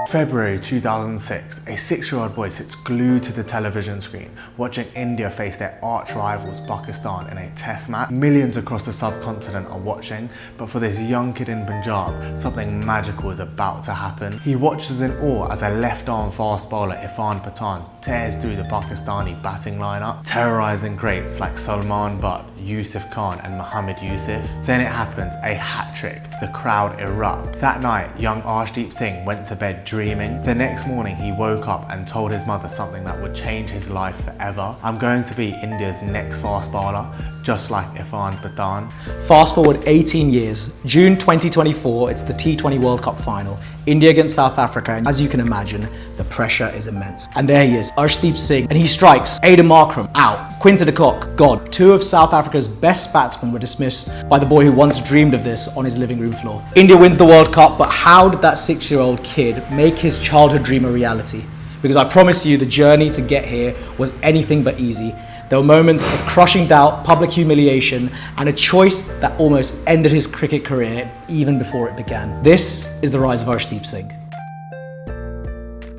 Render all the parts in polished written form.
February 2006, a 6-year-old boy sits glued to the television screen watching India face their arch rivals Pakistan in a test match. Millions across the subcontinent are watching, but for this young kid in Punjab, something magical is about to happen. He watches in awe as a left-arm fast bowler Irfan Pathan tears through the Pakistani batting lineup, terrorising greats like Salman Butt, Yusuf Khan and Mohammad Yusuf. Then it happens, a hat-trick. The crowd erupt. That night, young Arshdeep Singh went to bed dreaming. The next morning, he woke up and told his mother something that would change his life forever. I'm going to be India's next fast bowler, just like Irfan Pathan. Fast forward 18 years, June 2024, it's the T20 World Cup final. India against South Africa, and as you can imagine, the pressure is immense. And there he is, Arshdeep Singh, and he strikes. Aiden Markram, out. Quinton de Kock, gone. Two of South Africa's best batsmen were dismissed by the boy who once dreamed of this on his living room floor. India wins the World Cup, but how did that 6-year-old kid make his childhood dream a reality? Because I promise you, the journey to get here was anything but easy. There were moments of crushing doubt, public humiliation, and a choice that almost ended his cricket career even before it began. This is the rise of Arshdeep Singh.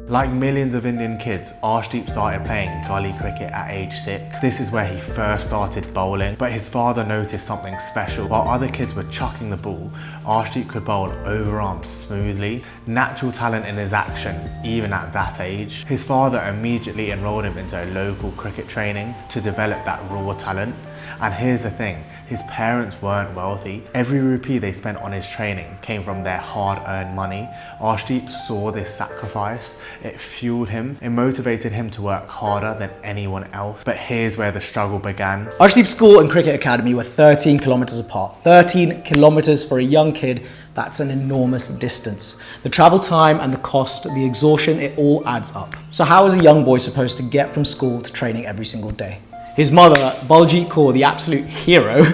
Like millions of Indian kids, Arshdeep started playing gully cricket at age 6. This is where he first started bowling, but his father noticed something special. While other kids were chucking the ball, Arshdeep could bowl overarm smoothly. Natural talent in his action, even at that age. His father immediately enrolled him into a local cricket training to develop that raw talent. And here's the thing, his parents weren't wealthy. Every rupee they spent on his training came from their hard-earned money. Arshdeep saw this sacrifice. It fueled him. It motivated him to work harder than anyone else. But here's where the struggle began. Arshdeep's school and cricket academy were 13 kilometres apart. 13 kilometres for a young kid, that's an enormous distance. The travel time and the cost, the exhaustion, it all adds up. So how is a young boy supposed to get from school to training every single day? His mother, Baljeet Kaur, the absolute hero,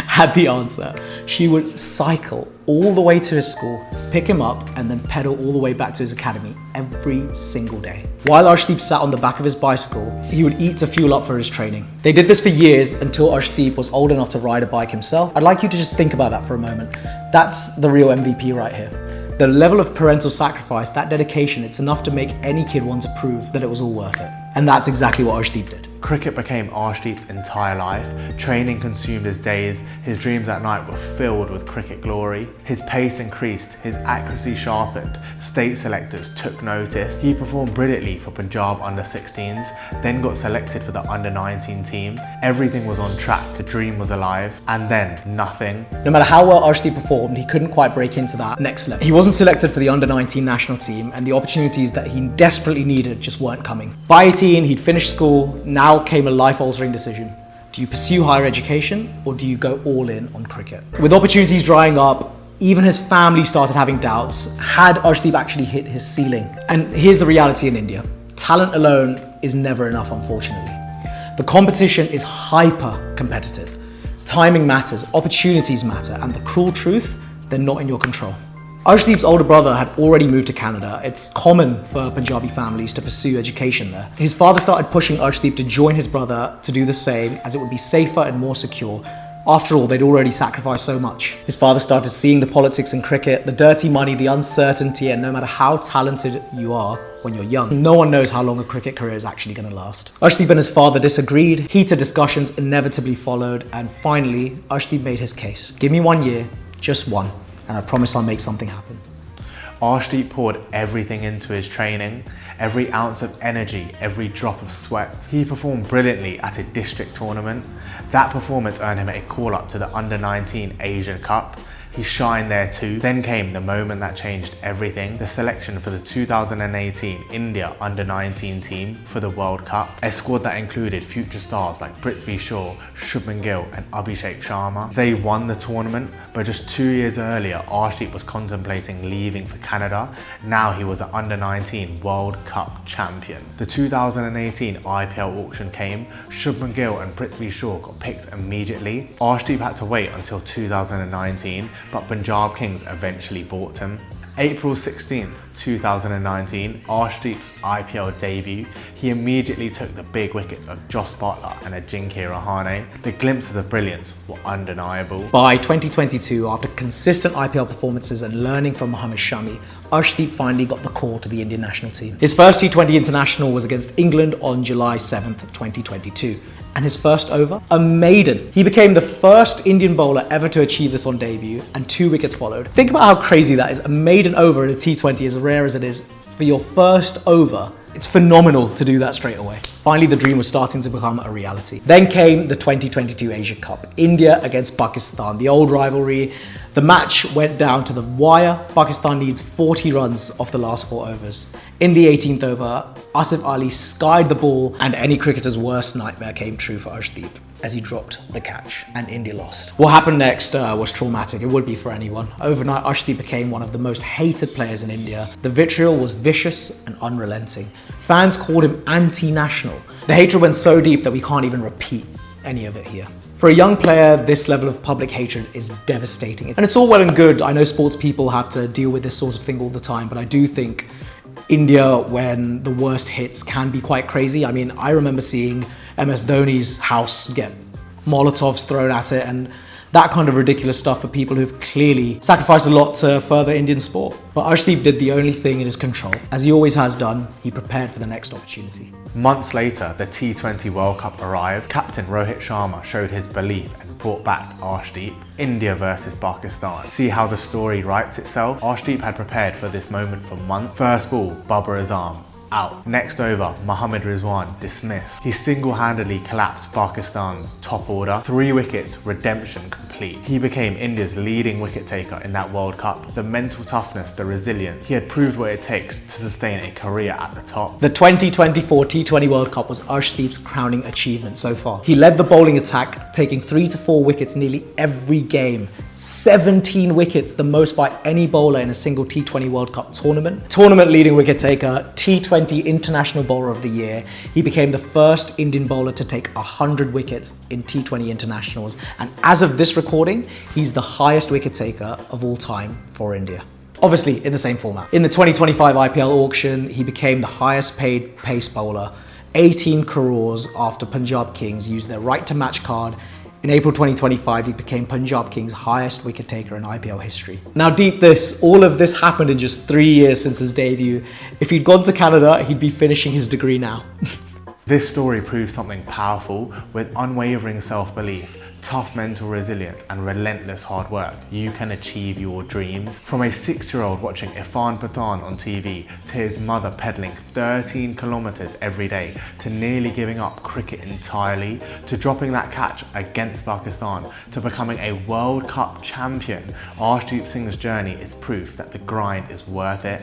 had the answer. She would cycle all the way to his school, pick him up, and then pedal all the way back to his academy every single day. While Arshdeep sat on the back of his bicycle, he would eat to fuel up for his training. They did this for years until Arshdeep was old enough to ride a bike himself. I'd like you to just think about that for a moment. That's the real MVP right here. The level of parental sacrifice, that dedication, it's enough to make any kid want to prove that it was all worth it. And that's exactly what Arshdeep did. Cricket became Arshdeep's entire life. Training consumed his days. His dreams at night were filled with cricket glory. His pace increased, his accuracy sharpened. State selectors took notice. He performed brilliantly for Punjab under-16s, then got selected for the under-19 team. Everything was on track, the dream was alive, and then nothing. No matter how well Arshdeep performed, he couldn't quite break into that next level. He wasn't selected for the under-19 national team, and the opportunities that he desperately needed just weren't coming. By 18, he'd finished school. Now came a life-altering decision. Do you pursue higher education or do you go all in on cricket? With opportunities drying up, even his family started having doubts. Had Arshdeep actually hit his ceiling? And here's the reality in India. Talent alone is never enough, unfortunately. The competition is hyper competitive. Timing matters, opportunities matter, and the cruel truth, they're not in your control. Arshdeep's older brother had already moved to Canada. It's common for Punjabi families to pursue education there. His father started pushing Arshdeep to join his brother to do the same, as it would be safer and more secure. After all, they'd already sacrificed so much. His father started seeing the politics in cricket, the dirty money, the uncertainty, and no matter how talented you are when you're young, no one knows how long a cricket career is actually going to last. Arshdeep and his father disagreed, heated discussions inevitably followed, and finally, Arshdeep made his case. Give me 1 year, just one, and I promise I'll make something happen. Arshdeep poured everything into his training, every ounce of energy, every drop of sweat. He performed brilliantly at a district tournament. That performance earned him a call-up to the Under-19 Asian Cup. He shined there too. Then came the moment that changed everything, the selection for the 2018 India Under-19 team for the World Cup, a squad that included future stars like Prithvi Shaw, Shubman Gill and Abhishek Sharma. They won the tournament, but just 2 years earlier, Arshdeep was contemplating leaving for Canada. Now he was an Under-19 World Cup champion. The 2018 IPL auction came, Shubman Gill and Prithvi Shaw got picked immediately. Arshdeep had to wait until 2019, but Punjab Kings eventually bought him. April 16th, 2019, Arshdeep's IPL debut, he immediately took the big wickets of Jos Buttler and Ajinkya Rahane. The glimpses of brilliance were undeniable. By 2022, after consistent IPL performances and learning from Mohammad Shami, Arshdeep finally got the call to the Indian national team. His first T20 international was against England on July 7th, 2022. And his first over, a maiden. He became the first Indian bowler ever to achieve this on debut, and 2 wickets followed. Think about how crazy that is. A maiden over in a T20, as rare as it is, for your first over. It's phenomenal to do that straight away. Finally, the dream was starting to become a reality. Then came the 2022 Asia Cup. India against Pakistan, the old rivalry. The match went down to the wire. Pakistan needs 40 runs off the last 4 overs. In the 18th over, Asif Ali skied the ball, and any cricketer's worst nightmare came true for Arshdeep as he dropped the catch and India lost. What happened next was traumatic. It would be for anyone. Overnight, Arshdeep became one of the most hated players in India. The vitriol was vicious and unrelenting. Fans called him anti-national. The hatred went so deep that we can't even repeat any of it here. For a young player, this level of public hatred is devastating. And it's all well and good. I know sports people have to deal with this sort of thing all the time, but I do think India, when the worst hits, can be quite crazy. I mean, I remember seeing MS Dhoni's house get Molotovs thrown at it and that kind of ridiculous stuff for people who've clearly sacrificed a lot to further Indian sport. But Arshdeep did the only thing in his control. As he always has done, he prepared for the next opportunity. Months later, the T20 World Cup arrived. Captain Rohit Sharma showed his belief and brought back Arshdeep. India versus Pakistan. See how the story writes itself? Arshdeep had prepared for this moment for months. First ball, Babar Azam, out. Next over, Mohammad Rizwan, dismissed. He single-handedly collapsed Pakistan's top order. 3 wickets, redemption complete. He became India's leading wicket taker in that World Cup. The mental toughness, the resilience, he had proved what it takes to sustain a career at the top. The 2024 T20 World Cup was Arshdeep's crowning achievement so far. He led the bowling attack, taking 3 to 4 wickets nearly every game. 17 wickets, the most by any bowler in a single T20 World Cup tournament. Tournament leading wicket taker, T20 International Bowler of the Year. He became the first Indian bowler to take 100 wickets in T20 internationals. And as of this recording, he's the highest wicket taker of all time for India. Obviously in the same format. In the 2025 IPL auction, he became the highest paid pace bowler, 18 crores after Punjab Kings used their right to match card. In April 2025, he became Punjab Kings' highest wicket taker in IPL history. Now deep this, all of this happened in just 3 years since his debut. If he'd gone to Canada, he'd be finishing his degree now. This story proves something powerful. With unwavering self-belief, tough mental resilience and relentless hard work, you can achieve your dreams. From a 6-year-old watching Irfan Pathan on TV, to his mother pedaling 13 kilometres every day, to nearly giving up cricket entirely, to dropping that catch against Pakistan, to becoming a World Cup champion, Arshdeep Singh's journey is proof that the grind is worth it.